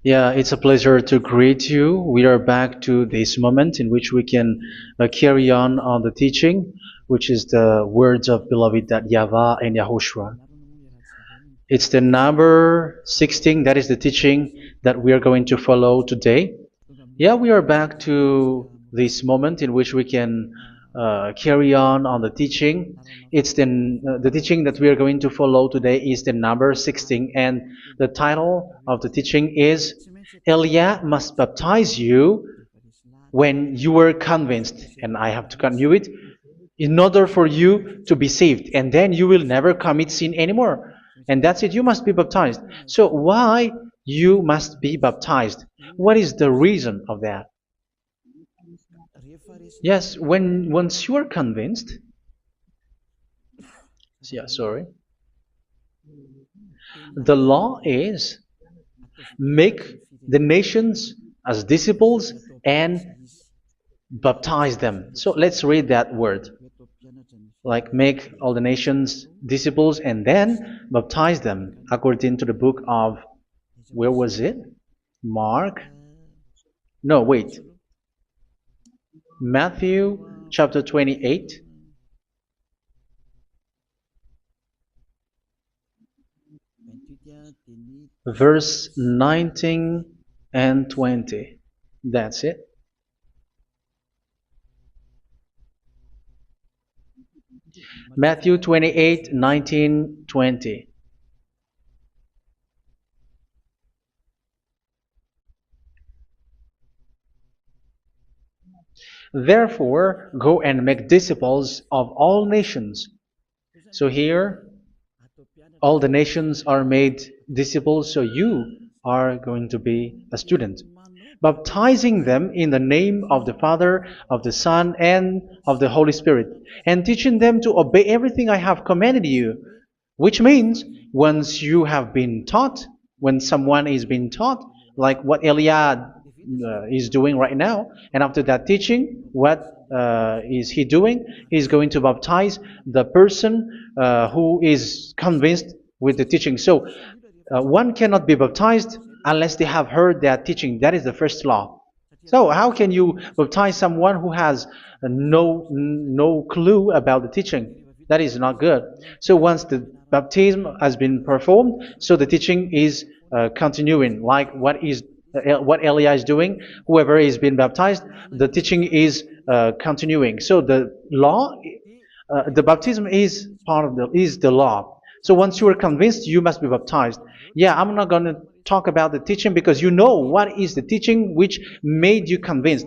Yeah, it's a pleasure to greet you. We are back to this moment in which we can carry on the teaching, which is the words of beloved that YAHVAH and YAHOSHUA. It's the number 16, that is the teaching that we are going to follow today. Yeah, we are back to this moment in which we can carry on the teaching. It's the teaching that we are going to follow today is the number 16, and the title of the teaching is Elia must baptize you when you were convinced, and I have to continue it, in order for you to be saved, and then you will never commit sin anymore. And that's it, you must be baptized. So why you must be baptized? What is the reason of that? Yes, when once you are convinced, yeah, sorry, the law is make the nations as disciples and baptize them. So let's read that word. Like make all the nations disciples and then baptize them according to the book of, where was it? Mark? No, wait. Matthew chapter 28. Verse 19 and 20. That's it. Matthew 28, 19, 20. Therefore, go and make disciples of all nations. So here, all the nations are made disciples, so you are going to be a student. Baptizing them in the name of the Father, of the Son, and of the Holy Spirit, and teaching them to obey everything I have commanded you. Which means, once you have been taught, when someone is being taught, like what Eliad is doing right now, and after that teaching, what is he doing? He's going to baptize the person who is convinced with the teaching. So one cannot be baptized unless they have heard that teaching. That is the first law. So how can you baptize someone who has no clue about the teaching? That is not good. So once the baptism has been performed, so the teaching is continuing. Like what Elia is doing, whoever is being baptized, the teaching is continuing. So the law, the baptism is part of the law. So once you are convinced, you must be baptized. Yeah, I'm not going to talk about the teaching because you know what is the teaching which made you convinced.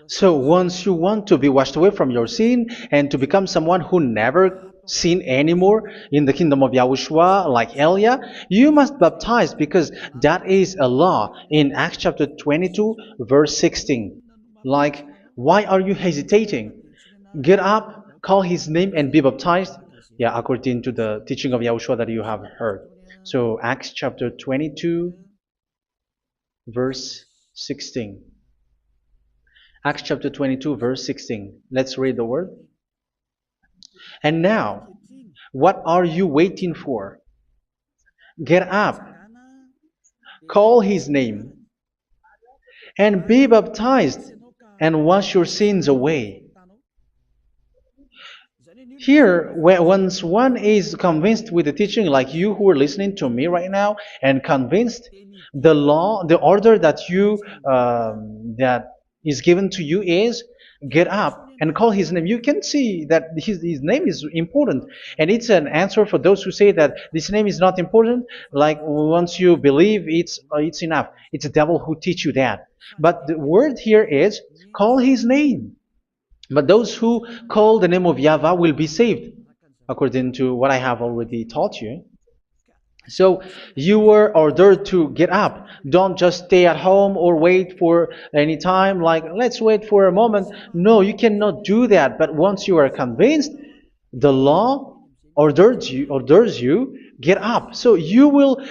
So once you want to be washed away from your sin and to become someone who never sin anymore in the kingdom of Yahushua, like Elia, you must baptize because that is a law in Acts chapter 22, verse 16. Like, why are you hesitating? Get up, call his name, and be baptized. Yeah, according to the teaching of Yahushua that you have heard. So Acts chapter 22, verse 16. Acts chapter 22, verse 16. Let's read the word. And now, what are you waiting for? Get up, call his name, and be baptized, and wash your sins away. Here, once one is convinced with the teaching, like you who are listening to me right now, and convinced, the law, the order that that is given to you is get up and call his name. You can see that his name is important, and it's an answer for those who say that this name is not important. Like once you believe, it's enough. It's the devil who teach you that. But the word here is call his name. But those who call the name of YAHVAH will be saved, according to what I have already taught you. So you were ordered to get up. Don't just stay at home or wait for any time, like let's wait for a moment. No, you cannot do that. But once you are convinced, the law orders you get up. So you will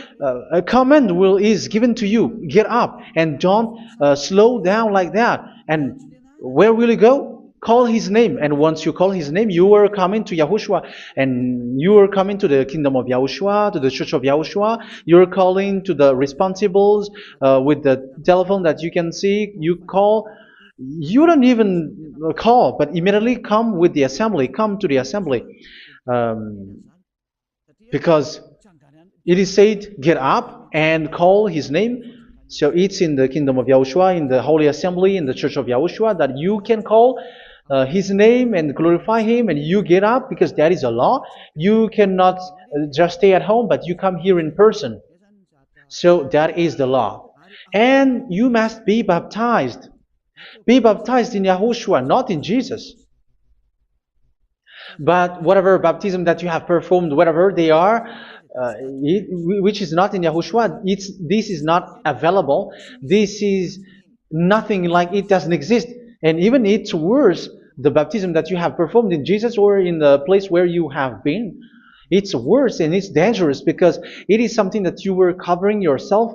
a command is given to you, get up, and don't slow down like that. And where will you go? call his name. And once you call his name, you are coming to Yahushua. And you are coming to the kingdom of Yahushua, to the church of Yahushua. You're calling to the responsibles with the telephone that you can see. You call. You don't even call, but immediately come with the assembly. Come to the assembly. Um, because it is said, get up and call his name. So it's in the kingdom of Yahushua, in the holy assembly, in the church of Yahushua, that you can call his name and glorify him, and you get up because that is a law. You cannot just stay at home, but you come here in person. So that is the law. And you must be baptized. Be baptized in Yahushua, not in Jesus. But whatever baptism that you have performed, whatever they are, which is not in Yahushua, this is not available. This is nothing, like it doesn't exist. And even it's worse, the baptism that you have performed in Jesus or in the place where you have been. It's worse and it's dangerous because it is something that you were covering yourself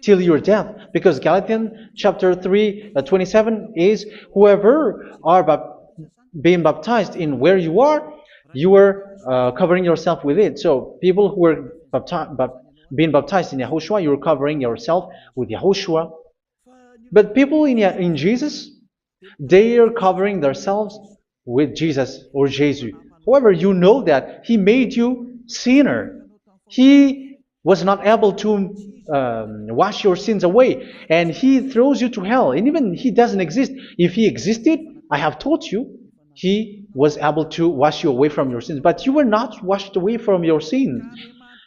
till your death. Because Galatians chapter 3, 27 is, whoever are being baptized in where you are covering yourself with it. So people who were being baptized in Yahushua, you're covering yourself with Yahushua. But people in Jesus, they are covering themselves with Jesus or Jesus. However, you know that He made you sinner. He was not able to wash your sins away, and He throws you to hell. And even He doesn't exist. If He existed, I have taught you, He was able to wash you away from your sins. But you were not washed away from your sins.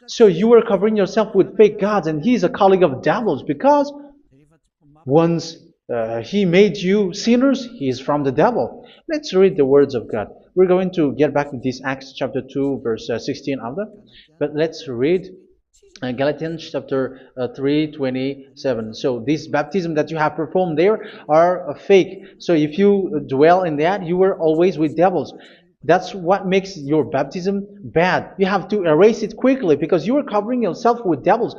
So you were covering yourself with fake gods, and He is a colleague of devils, because once He made you sinners, He is from the devil. Let's read the words of God. We're going to get back to this Acts chapter 2, verse 16 after. But let's read Galatians chapter 3, 27. So this baptism that you have performed there are fake. So if you dwell in that, you were always with devils. That's what makes your baptism bad. You have to erase it quickly because you are covering yourself with devils.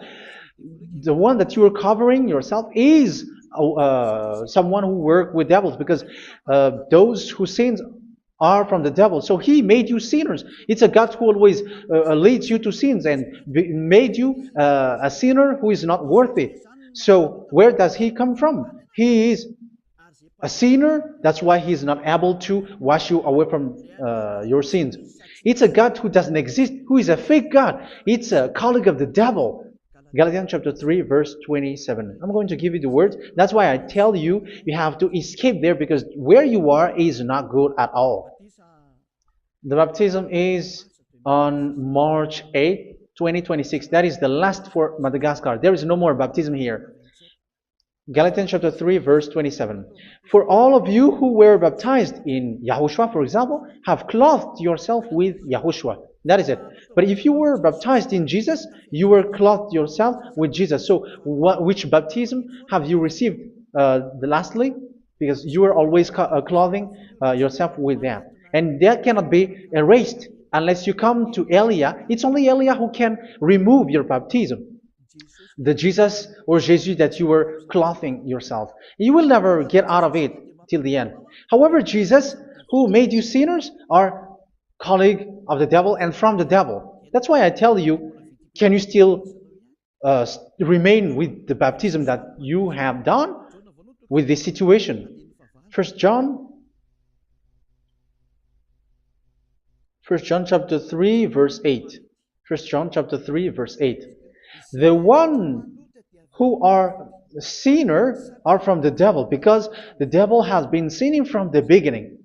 The one that you are covering yourself is someone who works with devils, because those who sins are from the devil. So He made you sinners. It's a God who always leads you to sins and made you a sinner who is not worthy. So where does He come from? He is a sinner. That's why He is not able to wash you away from your sins. It's a God who doesn't exist, who is a fake God. It's a colleague of the devil. Galatians chapter 3, verse 27. I'm going to give you the words. That's why I tell you, you have to escape there, because where you are is not good at all. The baptism is on March 8, 2026. That is the last for Madagascar. There is no more baptism here. Galatians chapter 3, verse 27. For all of you who were baptized in Yahushua, for example, have clothed yourself with Yahushua. That is it. But if you were baptized in Jesus, you were clothed yourself with Jesus. So which baptism have you received lastly? Because you are always clothing yourself with that. And that cannot be erased unless you come to Eliah. It's only Eliah who can remove your baptism. The Jesus or Jesus that you were clothing yourself. You will never get out of it till the end. However, Jesus, who made you sinners, are colleague of the devil and from the devil. That's why I tell you, can you still remain with the baptism that you have done with this situation? First John chapter 3, verse 8. First John chapter 3, verse 8. The one who are sinner are from the devil, because the devil has been sinning from the beginning.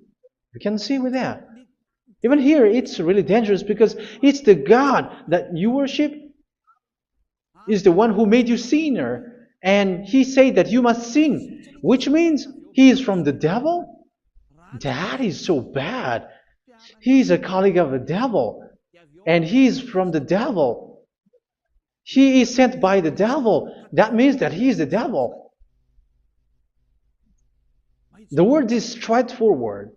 You can see with that. Even here, it's really dangerous, because it's the God that you worship is the one who made you sinner. And He said that you must sin, which means He is from the devil. That is so bad. He is a colleague of the devil. And He is from the devil. He is sent by the devil. That means that He is the devil. The word is straightforward.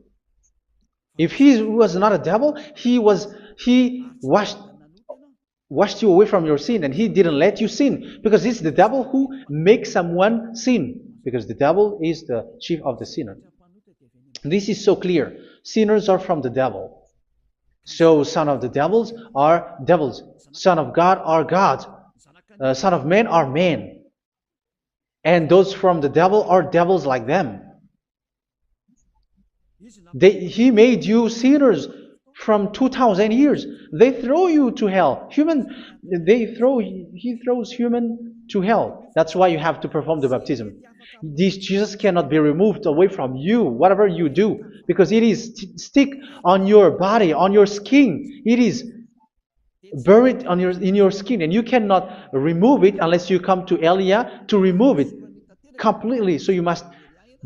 If He was not a devil, He washed you away from your sin, and He didn't let you sin, because it's the devil who makes someone sin, because the devil is the chief of the sinner. This is so clear. Sinners are from the devil. So son of the devils are devils. Son of God are gods. Son of men are men. And those from the devil are devils like them. He made you sinners from 2,000 years. They throw you to hell. He throws human to hell. That's why you have to perform the baptism. This Jesus cannot be removed away from you, whatever you do, because it is stick on your body, on your skin. It is buried in your skin, and you cannot remove it unless you come to Elia to remove it completely. So you must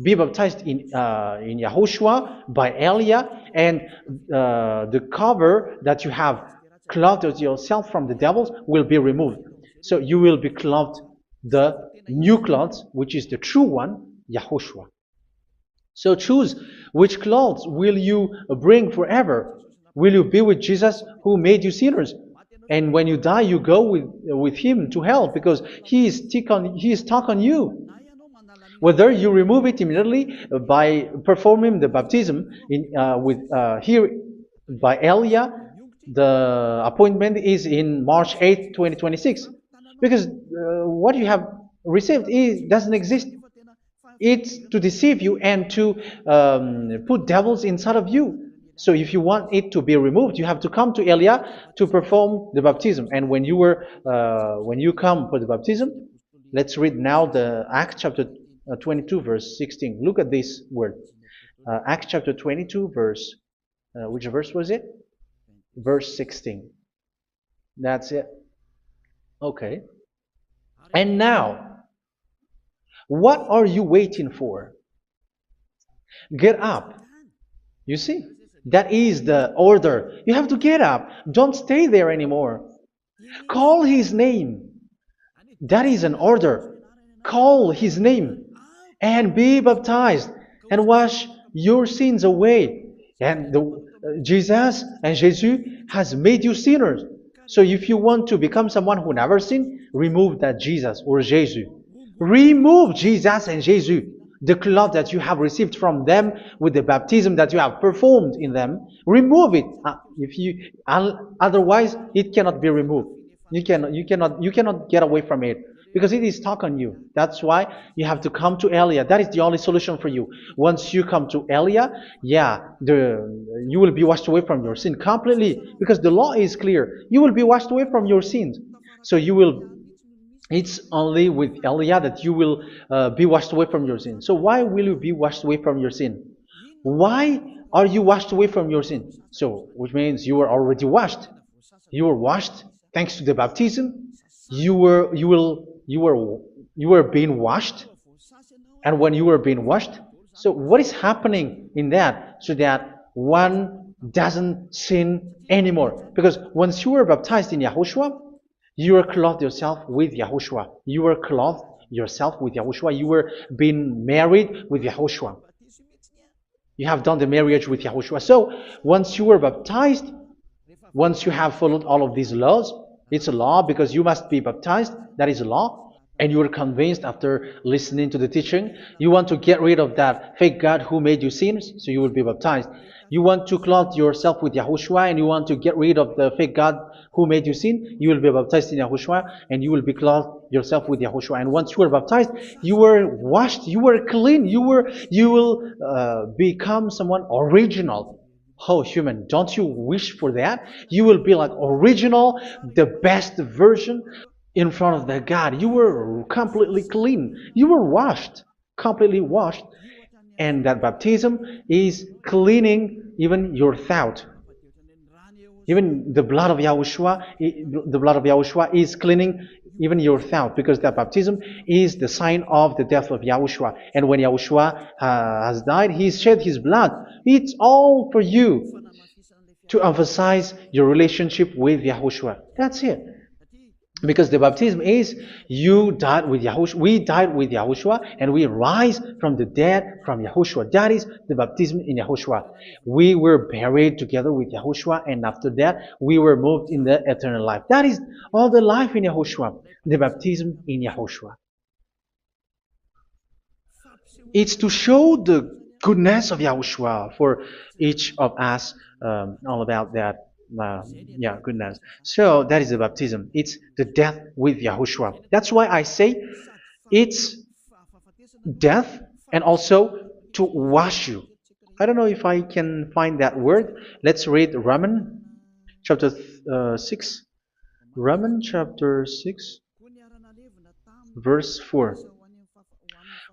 be baptized in Yahushua by Elia, and the cover that you have clothed yourself from the devils will be removed. So you will be clothed the new clothes, which is the true one, Yahushua. So choose which clothes will you bring forever. Will you be with Jesus who made you sinners? And when you die, you go with him to hell because he is stuck on you. Whether you remove it immediately by performing the baptism here by Elia, the appointment is in March 8, 2026. Because what you have received doesn't exist. It's to deceive you and to put devils inside of you. So if you want it to be removed, you have to come to Elia to perform the baptism. And when you come for the baptism, let's read now the Acts chapter 22 verse 16. Look at this word. Acts chapter 22 verse, which verse was it? Verse 16. That's it. Okay. And now, what are you waiting for? Get up. You see, that is the order. You have to get up. Don't stay there anymore. Call his name. That is an order. Call his name and be baptized and wash your sins away. And Jesus has made you sinners. So if you want to become someone who never sinned, remove that Jesus or Jesus. Remove Jesus and Jesus, the cloth that you have received from them with the baptism that you have performed in them. Remove it. Otherwise, it cannot be removed. You cannot get away from it because it is stuck on you. That's why you have to come to Elia. That is the only solution for you. Once you come to Elia, you will be washed away from your sin completely because the law is clear. You will be washed away from your sins. So it's only with Elia that you will be washed away from your sin. So why will you be washed away from your sin? Why are you washed away from your sin? So, which means you were already washed. You were washed thanks to the baptism. You were being washed, and when you were being washed, so what is happening in that? So that one doesn't sin anymore. Because once you were baptized in Yahushua, you were clothed yourself with Yahushua. You were clothed yourself with Yahushua. You were being married with Yahushua. You have done the marriage with Yahushua. So once you were baptized, once you have followed all of these laws, it's a law because you must be baptized. That is a law. And you are convinced after listening to the teaching, you want to get rid of that fake God who made you sinners, so you will be baptized. You want to clothe yourself with Yahushua and you want to get rid of the fake God who made you sin, you will be baptized in Yahushua and you will be clothed yourself with Yahushua. And once you are baptized, you were washed, you were clean, you will become someone original. Oh, human, don't you wish for that? You will be like original, the best version in front of the God. You were completely clean. You were washed, completely washed. And that baptism is cleaning even your thought. Even the blood of Yahushua is cleaning even your thought, because that baptism is the sign of the death of Yahushua. And when Yahushua has died, he shed his blood. It's all for you to emphasize your relationship with Yahushua. That's it. Because the baptism is you died with Yahushua, we died with Yahushua, and we rise from the dead from Yahushua. That is the baptism in Yahushua. We were buried together with Yahushua, and after that we were moved in the eternal life. That is all the life in Yahushua, the baptism in Yahushua. It's to show the goodness of Yahushua for each of us, all about that. Uh, yeah, goodness. So that is the baptism. It's the death with Yahushua. That's why I say it's death and also to wash you. I don't know if I can find that word. Let's read Romans chapter 6. Romans chapter 6, verse 4.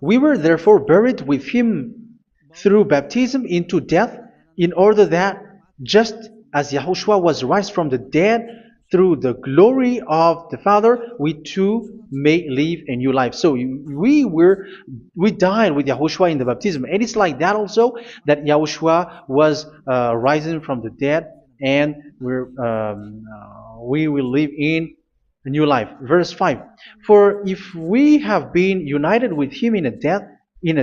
We were therefore buried with him through baptism into death, in order that, just as Yahushua was raised from the dead through the glory of the Father, we too may live a new life. So we died with Yahushua in the baptism, and it's like that also that Yahushua was rising from the dead, and we will live in a new life. Verse 5. For if we have been united with him in a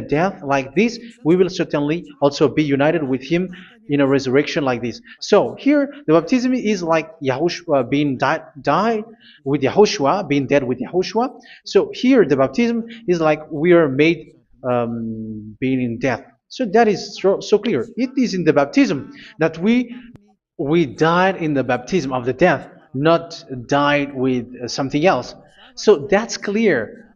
death like this, we will certainly also be united with him in a resurrection like this. So here the baptism is like Yahushua being died with Yahushua, being dead with Yahushua. So here the baptism is like we are made being in death. So that is so clear. It is in the baptism that we died in the baptism of the death, not died with something else. So that's clear.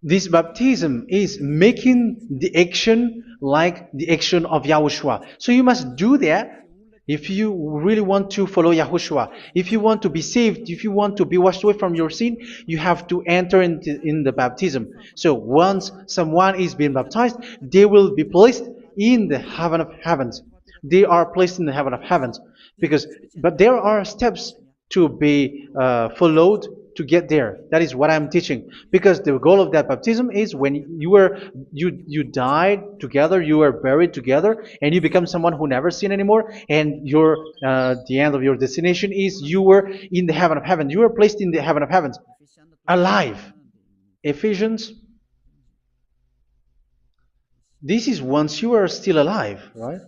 This baptism is making the action like the action of Yahushua. So you must do that if you really want to follow Yahushua. If you want to be saved, if you want to be washed away from your sin, you have to enter in the baptism. So once someone is being baptized, they will be placed in the heaven of heavens. They are placed in the heaven of heavens but there are steps to be followed to get there. That is what I'm teaching. Because the goal of that baptism is when you died together, you were buried together, and you become someone who never sin anymore. And the end of your destination is you were in the heaven of heaven. You were placed in the heaven of heavens, alive. Ephesians. This is once you are still alive, right?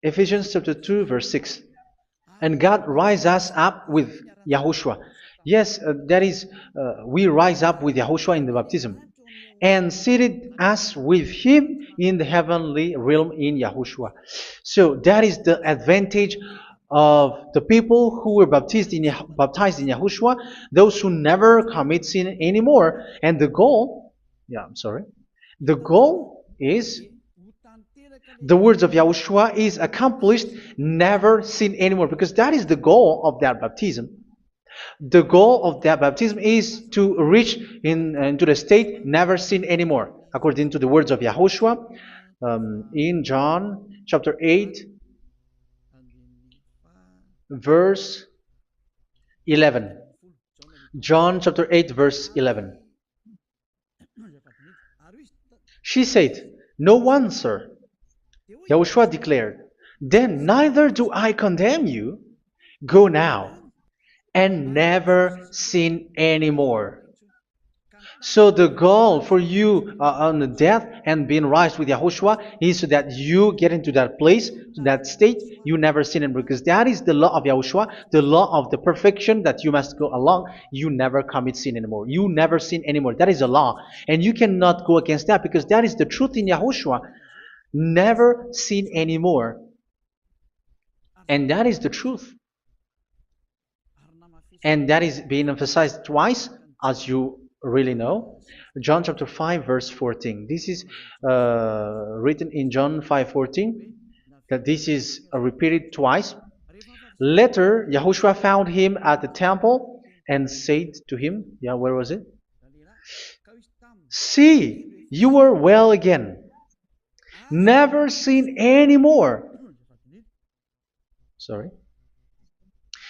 Ephesians chapter 2, verse 6. And God rise us up with Yahushua. Yes, that is, we rise up with Yahushua in the baptism. And seated us with him in the heavenly realm in Yahushua. So that is the advantage of the people who were baptized in Yahushua, those who never commit sin anymore. And the goal, the goal is the words of Yahushua is accomplished, never sin anymore, because that is the goal of that baptism. The goal of that baptism is to reach into the state never sin anymore, according to the words of Yahushua in John chapter 8, verse 11. John chapter 8, verse 11. She said, "No one, sir." Yahushua declared, "Then neither do I condemn you. Go now and never sin anymore." So the goal for you on the death and being raised with Yahushua is so that you get into that place, to that state, you never sin anymore. Because that is the law of Yahushua, the law of the perfection that you must go along. You never commit sin anymore. You never sin anymore. That is a law. And you cannot go against that because that is the truth in Yahushua. Never sin anymore. And that is the truth. And that is being emphasized twice, as you really know. John chapter 5, verse 14. This is written in John 5:14, that this is repeated twice. Later, Yahushua found him at the temple and said to him, where was it? "See, you are well again. Never sin anymore."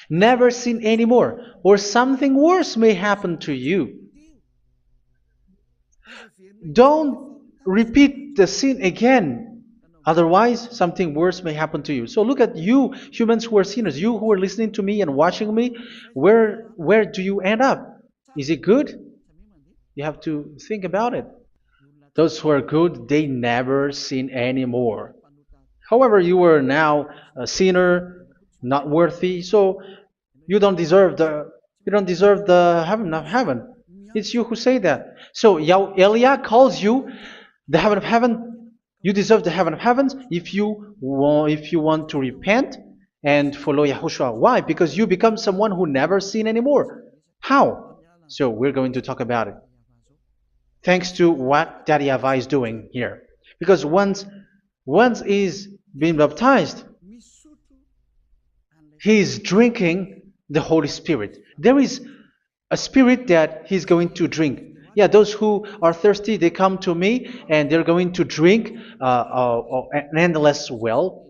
Never sin anymore, or something worse may happen to you. Don't repeat the sin again. Otherwise, something worse may happen to you. So look at you, humans who are sinners, you who are listening to me and watching me. Where do you end up? Is it good? You have to think about it. Those who are good, they never sin anymore. However, you are now a sinner, not worthy, so you don't deserve the heaven of heaven. It's you who say that. So Eliah calls you the heaven of heaven You deserve the heaven of heavens if you want to repent and follow Yahushua. Why? Because you become someone who never sin anymore. How? So we're going to talk about it. Thanks to what Daddy YAHVAH is doing here. Because once he's been baptized, he's drinking the Holy Spirit. There is a spirit that he's going to drink. Yeah, those who are thirsty, they come to me and they're going to drink an endless well.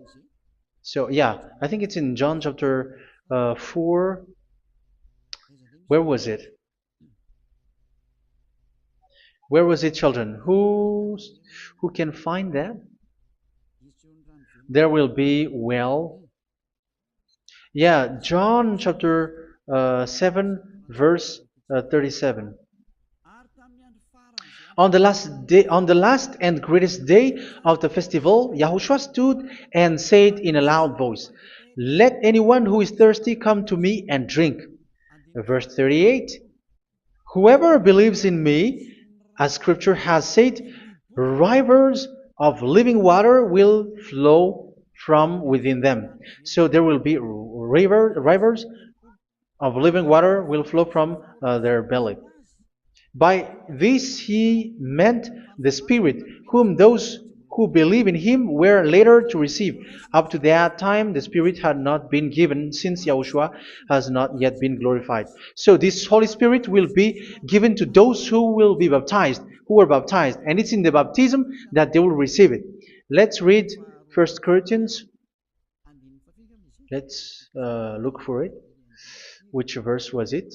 So, yeah, I think it's in John chapter 4. Where was it? Where was it, children? Who can find that? There will be well. Yeah, John chapter 7, verse 37. On the last and greatest day of the festival, Yahushua stood and said in a loud voice, "Let anyone who is thirsty come to me and drink." Verse 38, "Whoever believes in me, as Scripture has said, rivers of living water will flow from within them." So there will be rivers of living water will flow from their belly. By this he meant the Spirit, whom those who believe in him were later to receive. Up to that time, the Spirit had not been given, since Yahushua has not yet been glorified. So this Holy Spirit will be given to those who will be baptized, who are baptized, and it's in the baptism that they will receive it. Let's read 1 Corinthians. Let's look for it. Which verse was it?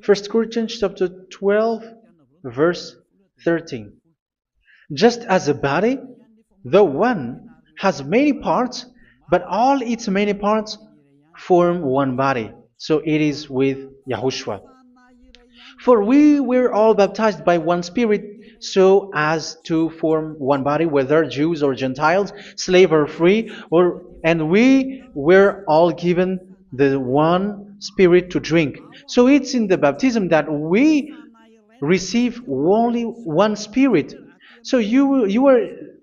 1 Corinthians chapter 12, verse 13. Just as a body, though one, has many parts, but all its many parts form one body. So it is with Yahushua. For we were all baptized by one Spirit, so as to form one body, whether Jews or Gentiles, slave or free, and we were all given the one Spirit to drink. So it's in the baptism that we receive only one Spirit. So you were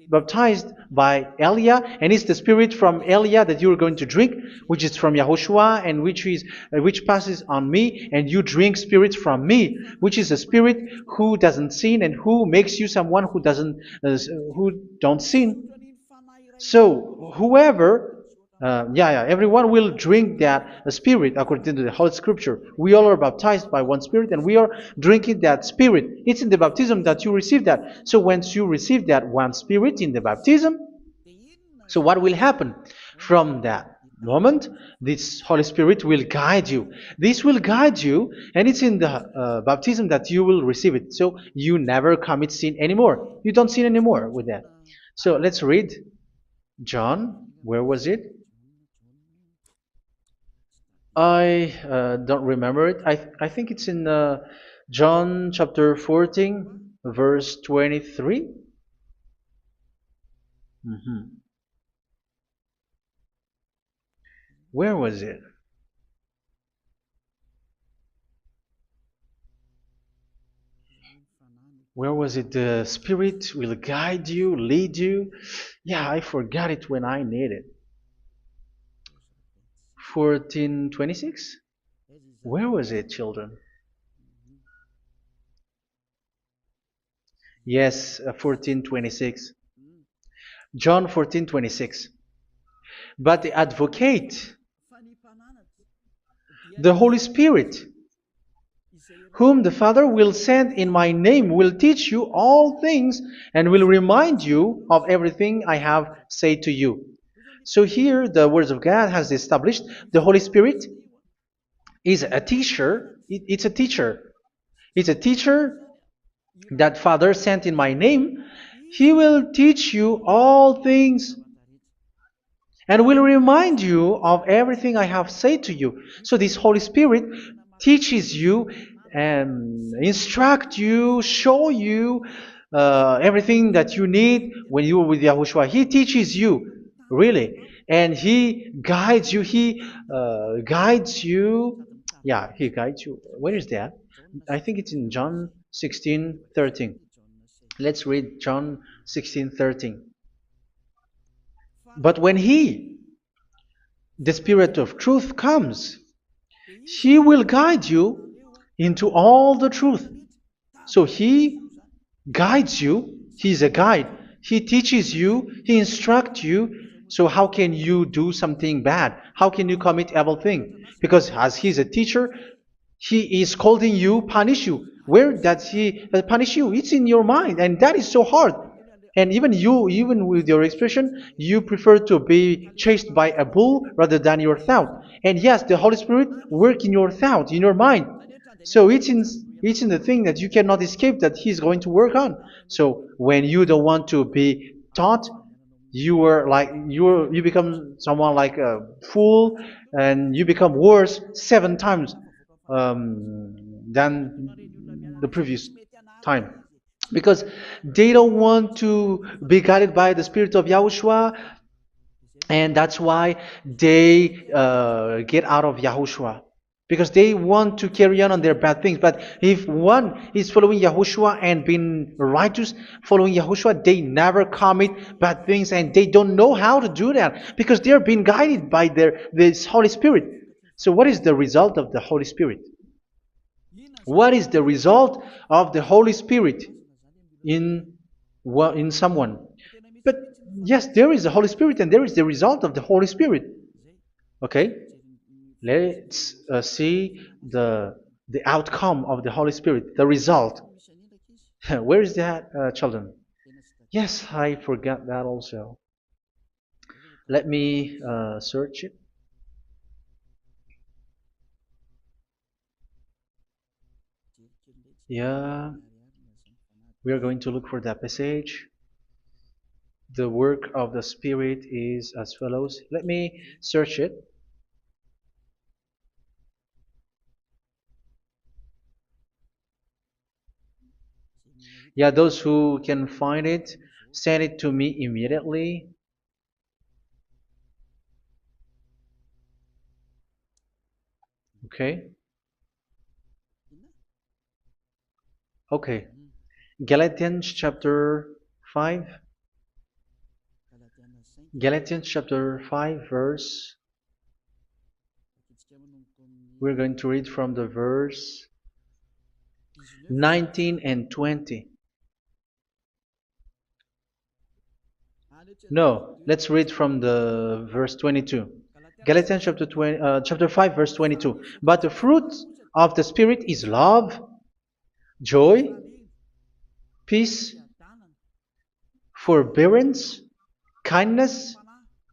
baptized by Elia, and it's the Spirit from Elia that you are going to drink, which is from Yahushua, and which passes on me, and you drink Spirit from me, which is a Spirit who doesn't sin and who makes you someone who don't sin. So whoever everyone will drink that Spirit according to the Holy Scripture. We all are baptized by one Spirit, and we are drinking that Spirit. It's in the baptism that you receive that. So once you receive that one Spirit in the baptism, so what will happen? From that moment, this Holy Spirit will guide you. This will guide you, and it's in the baptism that you will receive it. So you never commit sin anymore. You don't sin anymore with that. So let's read John. Where was it? I don't remember it. I think it's in John chapter 14, verse 23. Mhm. Where was it? Where was it? The Spirit will guide you, lead you. Yeah, I forgot it when I need it. 14:26? Where was it, children? Yes, 14:26. John 14:26. But the advocate, the Holy Spirit, whom the Father will send in my name, will teach you all things and will remind you of everything I have said to you. So here the words of God has established the Holy Spirit is a teacher. It's a teacher. It's a teacher that Father sent in my name. He will teach you all things and will remind you of everything I have said to you. So this Holy Spirit teaches you and instruct you, show you everything that you need when you are with Yahushua. He teaches you, really, and He guides you. He guides you. Yeah, He guides you. Where is that? I think it's in John 16:13. Let's read John 16:13. But when He, the Spirit of truth, comes, He will guide you into all the truth. So He guides you. He's a guide. He teaches you. He instructs you. So how can you do something bad? How can you commit evil thing? Because as He's a teacher, He is scolding you, punish you. Where does He punish you? It's in your mind, and that is so hard. And even you, even with your expression, you prefer to be chased by a bull rather than your thought. And yes, the Holy Spirit work in your thought, in your mind. So it's in the thing that you cannot escape that He's going to work on. So when you don't want to be taught, you become someone like a fool, and you become worse 7 times than the previous time, because they don't want to be guided by the Spirit of Yahushua, and that's why they get out of Yahushua, because they want to carry on their bad things. But if one is following Yahushua and being righteous, following Yahushua, they never commit bad things, and they don't know how to do that because they're being guided by this Holy Spirit. So what is the result of the Holy Spirit? What is the result of the Holy Spirit in in someone? But yes, there is the Holy Spirit, and there is the result of the Holy Spirit. Okay, let's see the outcome of the Holy Spirit, the result. Where is that, children? Yes, I forgot that also. Let me search it. Yeah, we are going to look for that passage. The work of the Spirit is as follows. Let me search it. Yeah, those who can find it, send it to me immediately. Okay. Okay. Galatians chapter 5. Galatians chapter 5 verse. We're going to read from the verse 19 and 20. No, let's read from the verse 22. Galatians chapter 5 verse 22. But the fruit of the Spirit is love, joy, peace, forbearance, kindness,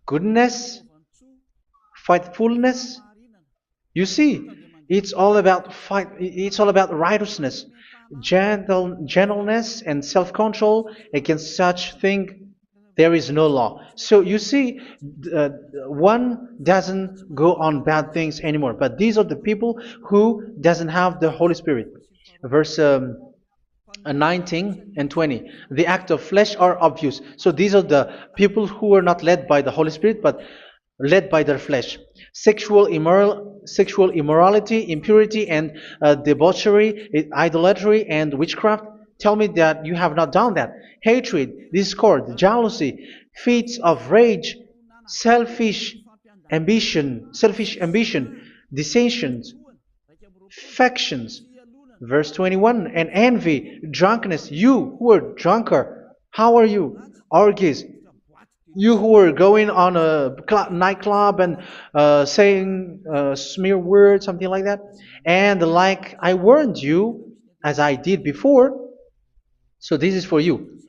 goodness, faithfulness. You see, it's all about fight. It's all about righteousness, gentleness, and self-control. Against such thing, there is no law. So you see, uh, one doesn't go on bad things anymore. But these are the people who doesn't have the Holy Spirit. Verse 19 and 20. The act of flesh are obvious. So these are the people who are not led by the Holy Spirit, but led by their flesh. Sexual immorality, impurity, and debauchery, idolatry, and witchcraft. Tell me that you have not done that. Hatred, discord, jealousy, fits of rage, selfish ambition, dissensions, factions. Verse 21, and envy, drunkenness. You who are drunkard, how are you? Orgies. You who are going on a nightclub and saying smear words, something like that. And like I warned you, as I did before, so this is for you,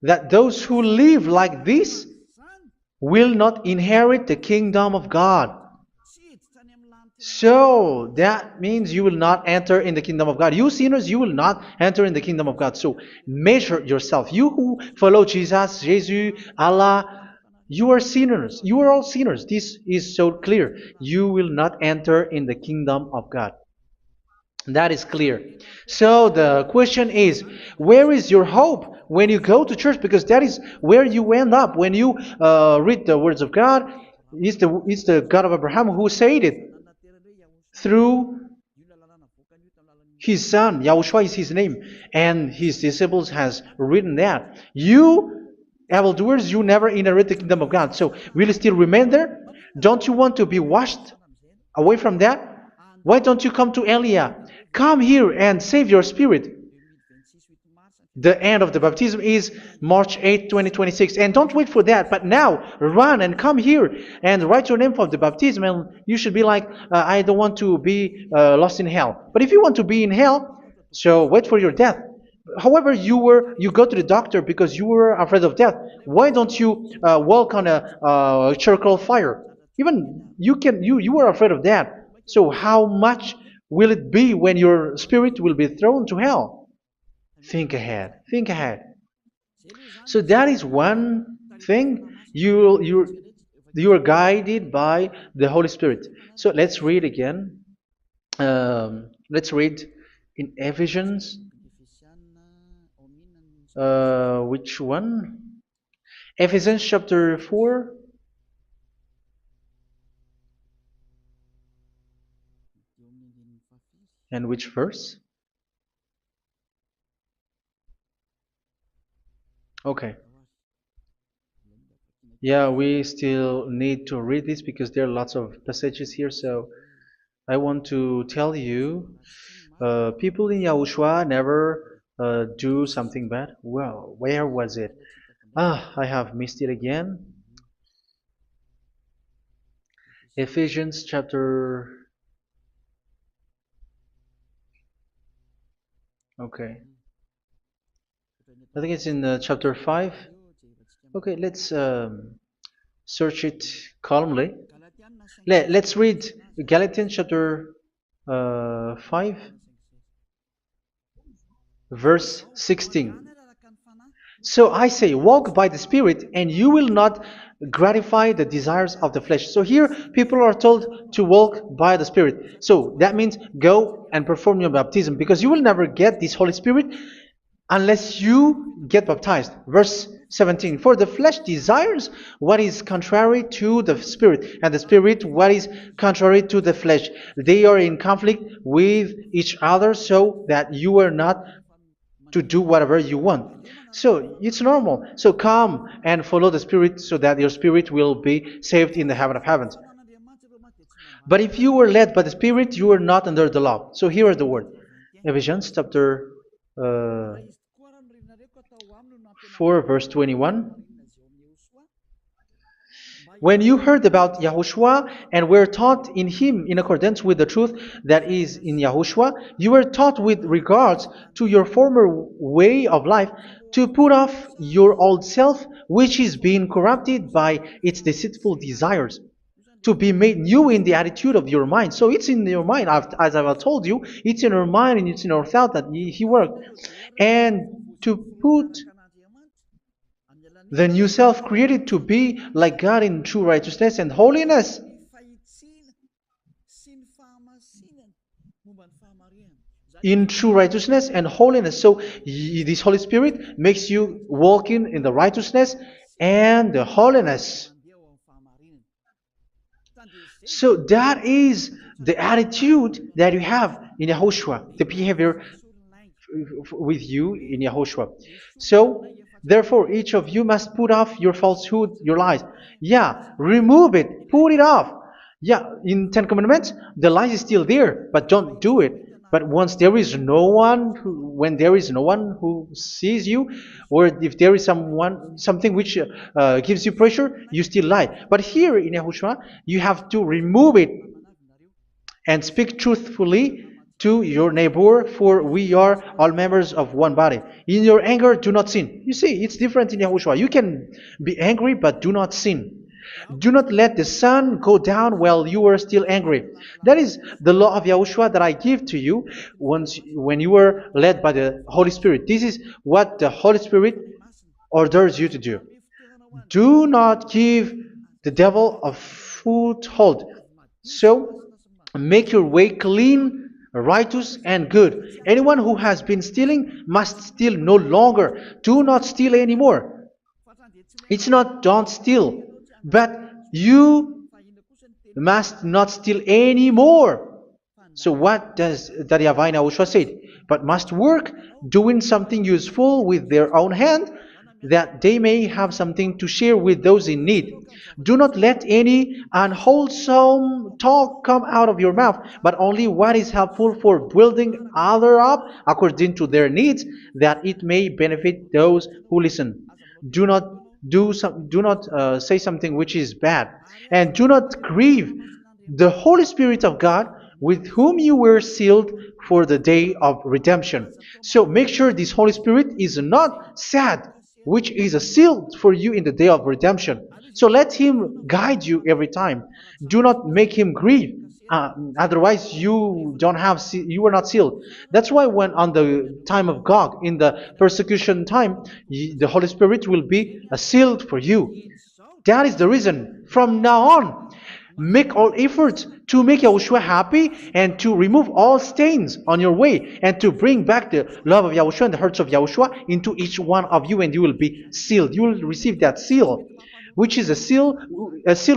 that those who live like this will not inherit the kingdom of God. So that means you will not enter in the kingdom of God. You sinners, you will not enter in the kingdom of God. So measure yourself. You who follow Jesus, Allah, you are sinners. You are all sinners. This is so clear. You will not enter in the kingdom of God. That is clear. So the question is, where is your hope when you go to church? Because that is where you end up when you read the words of God. It's the God of Abraham who said it through His son, Yahushua is his name, and his disciples has written that. You evildoers, you never inherit the kingdom of God. So will you still remain there? Don't you want to be washed away from that? Why don't you come to Elia? Come here and save your spirit. The end of the baptism is March 8th, 2026. And don't wait for that, but now run and come here and write your name for the baptism. And you should be like, I don't want to be lost in hell. But if you want to be in hell, so wait for your death. However, you go to the doctor because you were afraid of death. Why don't you walk on a charcoal fire? Even you were afraid of that. So how much will it be when your spirit will be thrown to hell? Think ahead. Think ahead. So that is one thing. You are guided by the Holy Spirit. So let's read again. Let's read in Ephesians. Which one? Ephesians chapter 4. And which verse? Okay. Yeah, we still need to read this because there are lots of passages here. So I want to tell you, people in Yahushua never do something bad. Well, where was it? I have missed it again. Ephesians chapter. Okay. I think it's in chapter 5. Okay, let's search it calmly. Let's read Galatians chapter 5, verse 16. So I say, walk by the Spirit, and you will not gratify the desires of the flesh. So here, people are told to walk by the Spirit. So that means go and perform your baptism, because you will never get this Holy Spirit unless you get baptized. Verse 17. For the flesh desires what is contrary to the Spirit, and the Spirit what is contrary to the flesh. They are in conflict with each other, so that you are not to do whatever you want. So it's normal. So come and follow the Spirit so that your spirit will be saved in the heaven of heavens. But if you were led by the Spirit, you are not under the law. So here are the word. Ephesians chapter 4 verse 21. When you heard about Yahushua and were taught in him in accordance with the truth that is in Yahushua, you were taught with regards to your former way of life to put off your old self, which is being corrupted by its deceitful desires, to be made new in the attitude of your mind. So it's in your mind, as I've told you, it's in your mind and it's in your thought that he worked. And to put the new self created to be like God in true righteousness and holiness. In true righteousness and holiness. So this Holy Spirit makes you walk in the righteousness and the holiness. So that is the attitude that you have in Yahushua, the behavior with you in Yahushua. So therefore, each of you must put off your falsehood, your lies. Yeah, remove it, put it off. Yeah, in Ten Commandments, the lies is still there, but don't do it. But once there is no one, when there is no one who sees you, or if there is something which gives you pressure, you still lie. But here in Yahushua, you have to remove it and speak truthfully to your neighbor, for we are all members of one body. In your anger, do not sin. You see, it's different in Yahushua. You can be angry, but do not sin. Do not let the sun go down while you are still angry. That is the law of Yahushua that I give to you when you were led by the Holy Spirit. This is what the Holy Spirit orders you to do. Do not give the devil a foothold. So, make your way clean, righteous, and good. Anyone who has been stealing must steal no longer. Do not steal anymore. It's not don't steal, but you must not steal anymore. So what does the YAHVAH in YAHOSHUA say? But must work, doing something useful with their own hand, that they may have something to share with those in need. Do not let any unwholesome talk come out of your mouth, but only what is helpful for building other up according to their needs, that it may benefit those who listen. Do not do not say something which is bad, and do not grieve the Holy Spirit of God, with whom you were sealed for the day of redemption. So make sure this Holy Spirit is not sad, which is a seal for you in the day of redemption. So let him guide you every time. Do not make him grieve. Otherwise, you are not sealed. That's why when on the time of God, in the persecution time, the Holy Spirit will be a sealed for you. That is the reason. From now on, make all efforts to make Yahushua happy and to remove all stains on your way and to bring back the love of Yahushua and the hearts of Yahushua into each one of you, and you will be sealed. You will receive that seal, which is a seal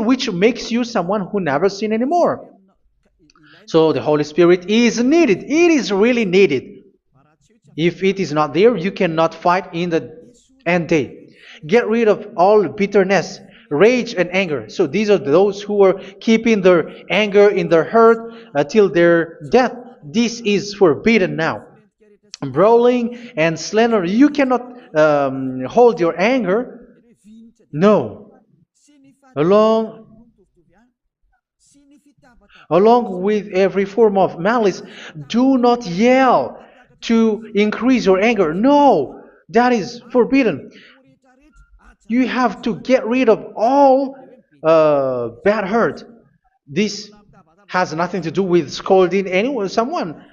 which makes you someone who never sin anymore. So the Holy Spirit is needed. It is really needed. If it is not there, you cannot fight in the end day. Get rid of all bitterness, rage, and anger. So these are those who are keeping their anger in their heart till their death. This is forbidden now. Brawling and slander. You cannot hold your anger. No. Along Along with every form of malice, do not yell to increase your anger. No, that is forbidden. You have to get rid of all bad hurt. This has nothing to do with scolding anyone, someone.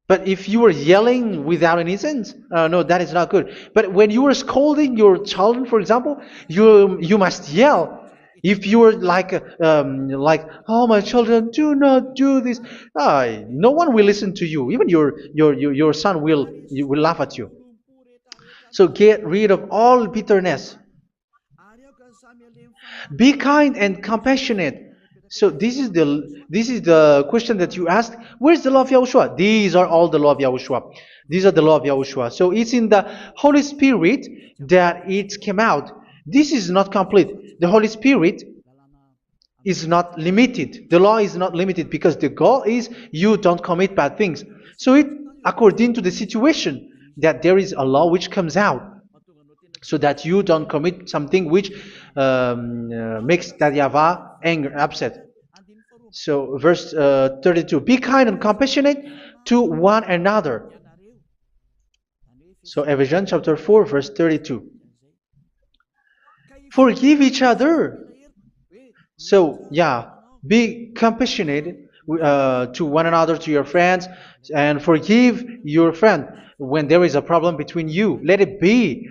But if you are yelling without any sense, no, that is not good. But when you are scolding your children, for example, you must yell. If you are like, oh my children, do not do this, no one will listen to you. Even your son will laugh at you. So get rid of all bitterness. Be kind and compassionate. So this is the question that you asked. Where's the law of Yahushua? These are all the law of Yahushua. These are the law of Yahushua. So it's in the Holy Spirit that it came out. This is not complete. The Holy Spirit is not limited. The law is not limited because the goal is you don't commit bad things. So it according to the situation that there is a law which comes out, so that you don't commit something which makes that YAHVAH angry, upset. So verse 32, be kind and compassionate to one another. So Ephesians chapter 4 verse 32. Forgive each other. So yeah, be compassionate to one another, to your friends, and forgive your friend when there is a problem between you. Let it be.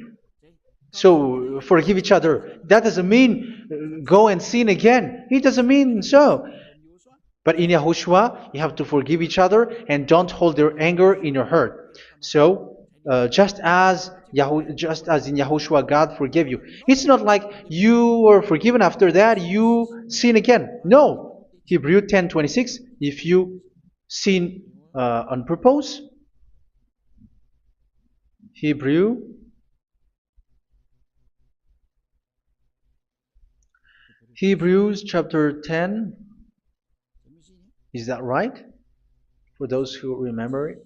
So forgive each other. That doesn't mean go and sin again. It doesn't mean so. But in Yahushua, you have to forgive each other and don't hold their anger in your heart. So just as in Yahushua, God forgave you. It's not like you were forgiven after that you sin again. No. Hebrew 10:26. If you sin on purpose, Hebrews chapter 10. Is that right? For those who remember it?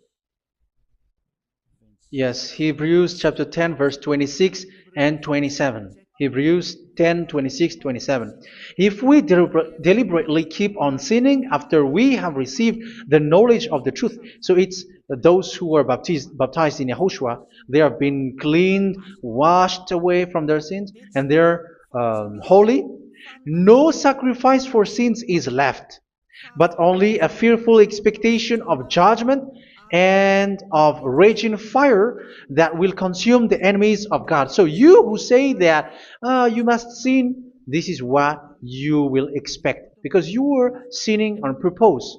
Yes, Hebrews chapter 10 verse 26 and 27. Hebrews 10, 26, 27. If we deliberately keep on sinning after we have received the knowledge of the truth, so it's those who are baptized in Yahushua, they have been cleaned, washed away from their sins, and they're holy. No sacrifice for sins is left, but only a fearful expectation of judgment and of raging fire that will consume the enemies of God. So you who say that you must sin, this is what you will expect, because you were sinning on purpose.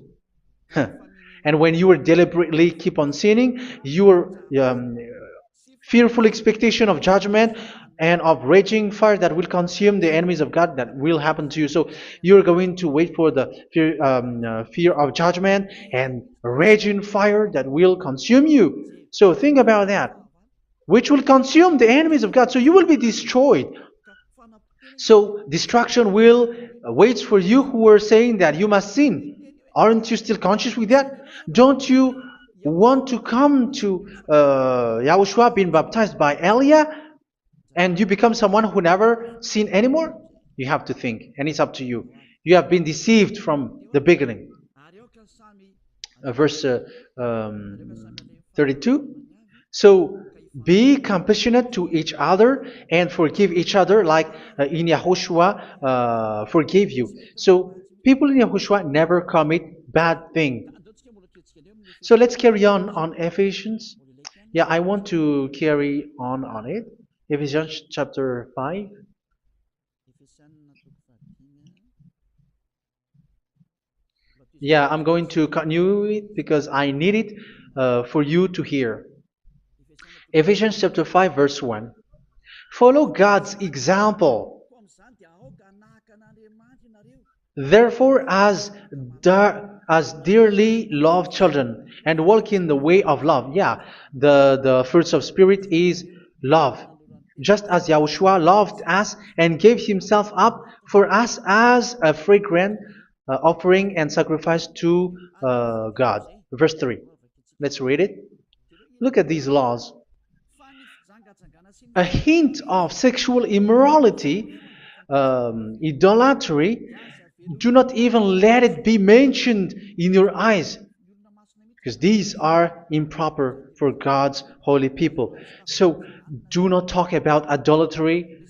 And when you were deliberately keep on sinning, your fearful expectation of judgment and of raging fire that will consume the enemies of God that will happen to you. So you're going to wait for the fear of judgment and raging fire that will consume you. So think about that, which will consume the enemies of God. So you will be destroyed. So destruction will wait for you who are saying that you must sin. Aren't you still conscious with that? Don't you want to come to Yahushua being baptized by Elia and you become someone who never sin anymore? You have to think, and it's up to you. You have been deceived from the beginning. Verse 32. So be compassionate to each other and forgive each other like in Yahushua forgave you. So people in Yahushua never commit bad thing. So let's carry on Ephesians. Yeah, I want to carry on it. Ephesians chapter 5. Yeah, I'm going to continue it because I need it for you to hear. Ephesians chapter 5 verse 1. Follow God's example. Therefore, as dearly loved children, and walk in the way of love. Yeah, the fruits of spirit is love. Just as Yahushua loved us and gave himself up for us as a fragrant offering and sacrifice to God. Verse 3. Let's read it. Look at these laws. A hint of sexual immorality, idolatry, do not even let it be mentioned in your eyes, because these are improper for God's holy people. So do not talk about idolatry.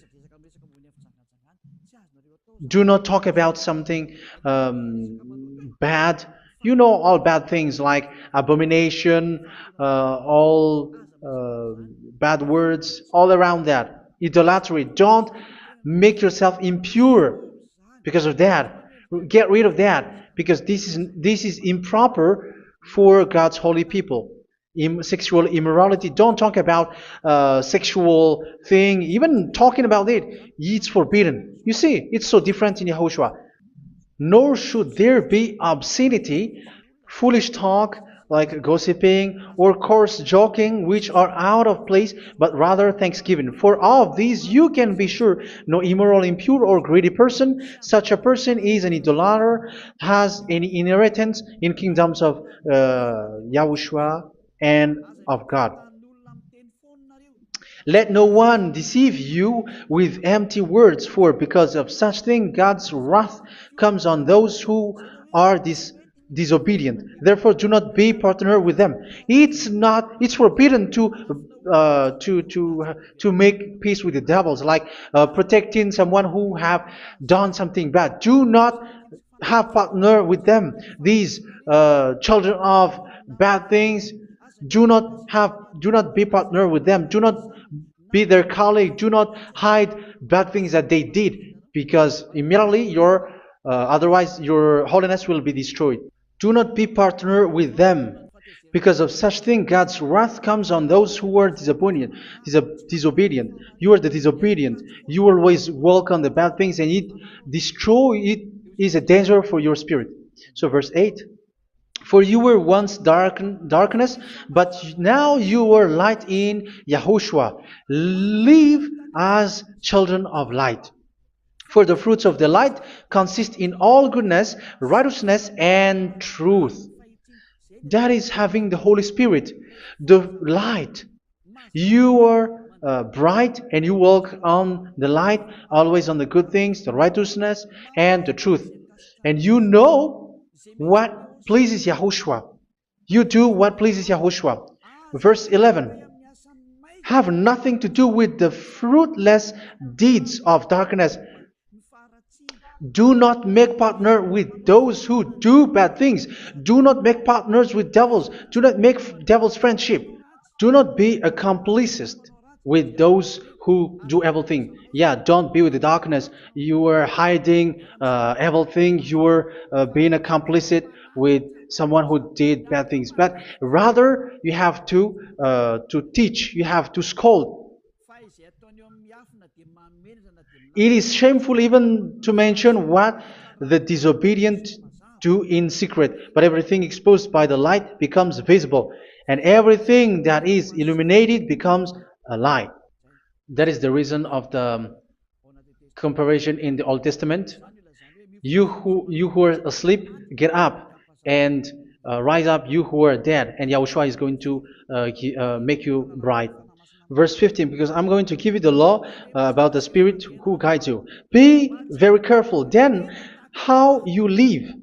Do not talk about something bad. You know all bad things like abomination, all bad words, all around that. Idolatry. Don't make yourself impure because of that. Get rid of that because this is improper for God's holy people. Sexual immorality. Don't talk about sexual thing. Even talking about it, it's forbidden. You see, it's so different in Yahushua. Nor should there be obscenity, foolish talk like gossiping or coarse joking, which are out of place, but rather thanksgiving. For of these you can be sure: no immoral, impure, or greedy person, such a person is an idolater, has any inheritance in kingdoms of Yahushua and of God. Let no one deceive you with empty words, for because of such thing God's wrath comes on those who are disobedient. Therefore, do not be partner with them. It's forbidden to make peace with the devils, like protecting someone who have done something bad. Do not have partner with them. These children of bad things, do not be partner with them. Do not be their colleague. Do not hide bad things that they did, because immediately otherwise your holiness will be destroyed. Do not be partner with them. Because of such thing, God's wrath comes on those who are disobedient. You are the disobedient. You always walk on the bad things, and it is a danger for your spirit. So verse 8. For you were once darkness, but now you are light in Yahushua. Live as children of light. For the fruits of the light consist in all goodness, righteousness, and truth. That is having the Holy Spirit, the light. You are bright and you walk on the light, always on the good things, the righteousness, and the truth. And you know what pleases Yahushua. You do what pleases Yahushua. Verse 11. Have nothing to do with the fruitless deeds of darkness. Do not make partner with those who do bad things. Do not make partners with devils. Do not make devil's friendship. Do not be accomplices with those who do evil things. Yeah, don't be with the darkness. You are hiding evil things. You are being a complicit with someone who did bad things. But rather, you have to teach. You have to scold. It is shameful even to mention what the disobedient do in secret, but everything exposed by the light becomes visible, and everything that is illuminated becomes a light. That is the reason of the comparison in the Old Testament. You who are asleep, get up and rise up, you who are dead, and Yahushua is going to make you bright. Verse 15, because I'm going to give you the law about the Spirit who guides you. Be very careful then how you live,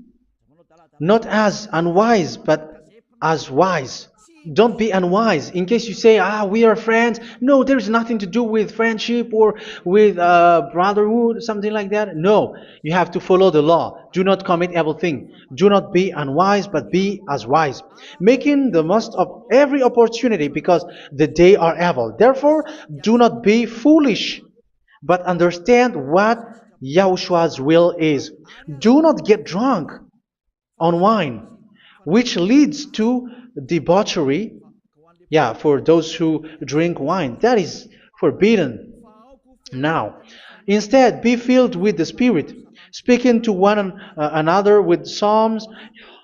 not as unwise, but as wise. Don't be unwise. In case you say, we are friends. No, there's nothing to do with friendship or with brotherhood, something like that. No, you have to follow the law. Do not commit evil thing. Do not be unwise, but be as wise, making the most of every opportunity because the day are evil. Therefore, do not be foolish, but understand what Yahushua's will is. Do not get drunk on wine, which leads to debauchery. Yeah, for those who drink wine, that is forbidden now. Instead, be filled with the Spirit, speaking to one another with psalms,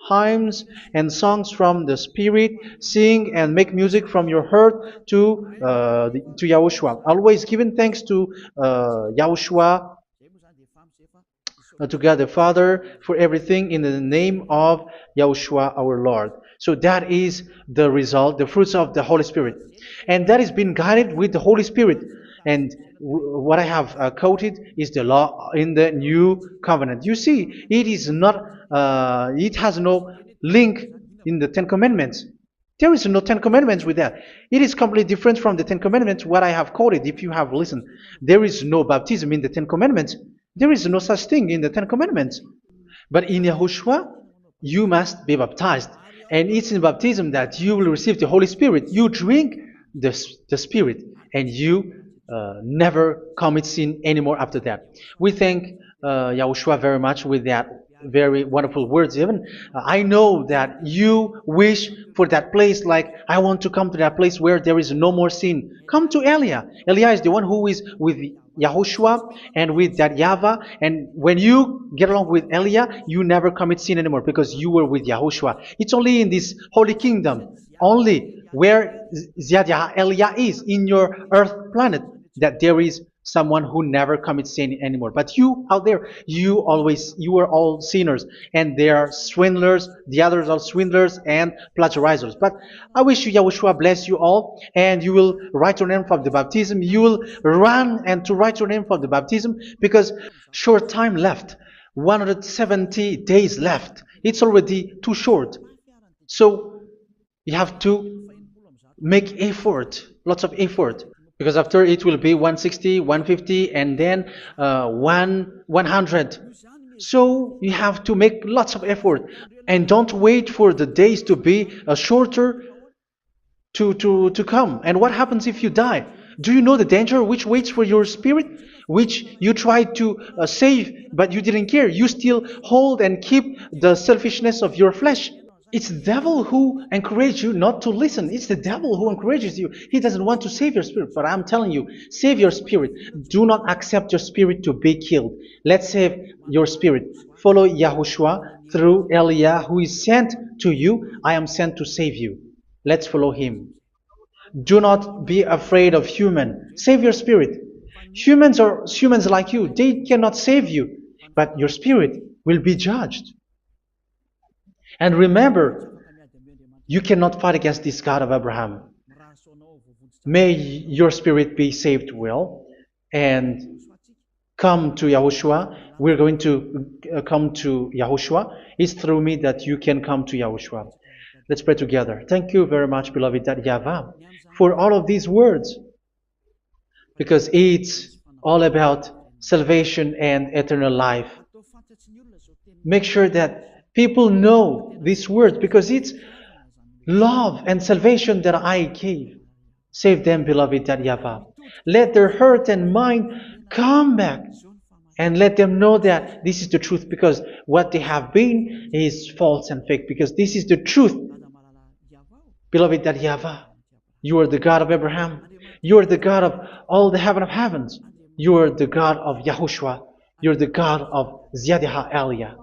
hymns, and songs from the Spirit. Sing and make music from your heart to Yahushua. Always giving thanks to Yahushua, to God the Father, for everything in the name of Yahushua our Lord. So that is the result, the fruits of the Holy Spirit. And that is being guided with the Holy Spirit. And what I have quoted is the law in the new covenant. You see, it is not, it has no link in the Ten Commandments. There is no Ten Commandments with that. It is completely different from the Ten Commandments, what I have quoted, if you have listened. There is no baptism in the Ten Commandments. There is no such thing in the Ten Commandments. But in Yahushua, you must be baptized. And it's in baptism that you will receive the Holy Spirit. You drink the Spirit, and you never commit sin anymore after that. We thank Yahushua very much with that very wonderful words. Even I know that you wish for that place, like I want to come to that place where there is no more sin. Come to Elia. Elia is the one who is with Yahushua and with that YAHVAH, and when you get along with Elia, you never commit sin anymore because you were with Yahushua. It's only in this holy kingdom, only where Ziad Elia is, in your earth planet, that there is someone who never commits sin anymore. But you out there, you are all sinners, and they are swindlers. The others are swindlers and plagiarizers. But I wish you, Yahushua, bless you all, and you will write your name for the baptism. You will run and to write your name for the baptism, because short time left, 170 days left. It's already too short. So you have to make effort, lots of effort, because after it will be 160, 150, and then 100. So you have to make lots of effort, and don't wait for the days to be shorter to come. And what happens if you die? Do you know the danger which waits for your spirit, which you tried to save, but you didn't care? You still hold and keep the selfishness of your flesh. It's the devil who encourages you not to listen. It's the devil who encourages you. He doesn't want to save your spirit. But I'm telling you, save your spirit. Do not accept your spirit to be killed. Let's save your spirit. Follow Yahushua through Elia, who is sent to you. I am sent to save you. Let's follow him. Do not be afraid of human. Save your spirit. Humans are humans like you. They cannot save you. But your spirit will be judged. And remember, you cannot fight against this God of Abraham. May your spirit be saved well and come to Yahushua. We're going to come to Yahushua. It's through me that you can come to Yahushua. Let's pray together. Thank you very much, beloved YAHVAH, for all of these words, because it's all about salvation and eternal life. Make sure that people know these words, because it's love and salvation that I gave. Save them, beloved YAHVAH. Let their heart and mind come back, and let them know that this is the truth, because what they have been is false and fake, because this is the truth. Beloved YAHVAH, you are the God of Abraham. You are the God of all the heaven of heavens. You're the God of Yahushua. You're the God of Ziyadha Aliyah.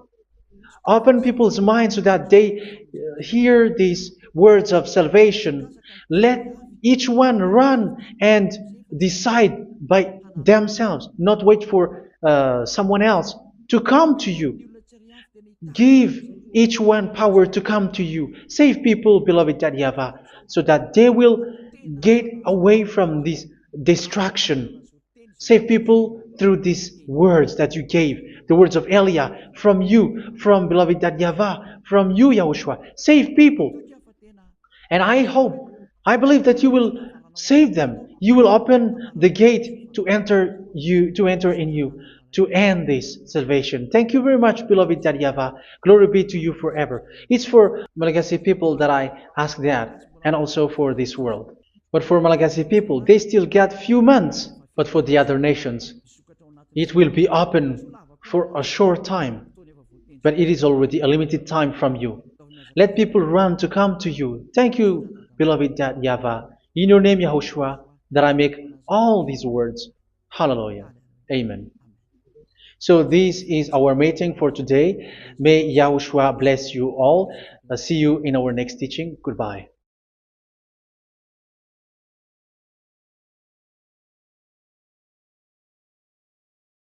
Open people's minds so that they hear these words of salvation. Let each one run and decide by themselves, not wait for someone else to come to you. Give each one power to come to you. Save people, beloved Yahavah, so that they will get away from this destruction. Save people through these words that you gave, the words of Elia, from you, from beloved Yahavah, from you, Yahushua. Save people. And I hope, I believe that you will save them. You will open the gate to enter in you, to end this salvation. Thank you very much, beloved Yahavah. Glory be to you forever. It's for Malagasy people that I ask that, and also for this world. But for Malagasy people, they still get few months. But for the other nations, it will be open for a short time. But it is already a limited time from you. Let people run to come to you. Thank you, beloved Yahavah. In your name, Yahushua, that I make all these words. Hallelujah. Amen. So this is our meeting for today. May Yahushua bless you all. See you in our next teaching. Goodbye.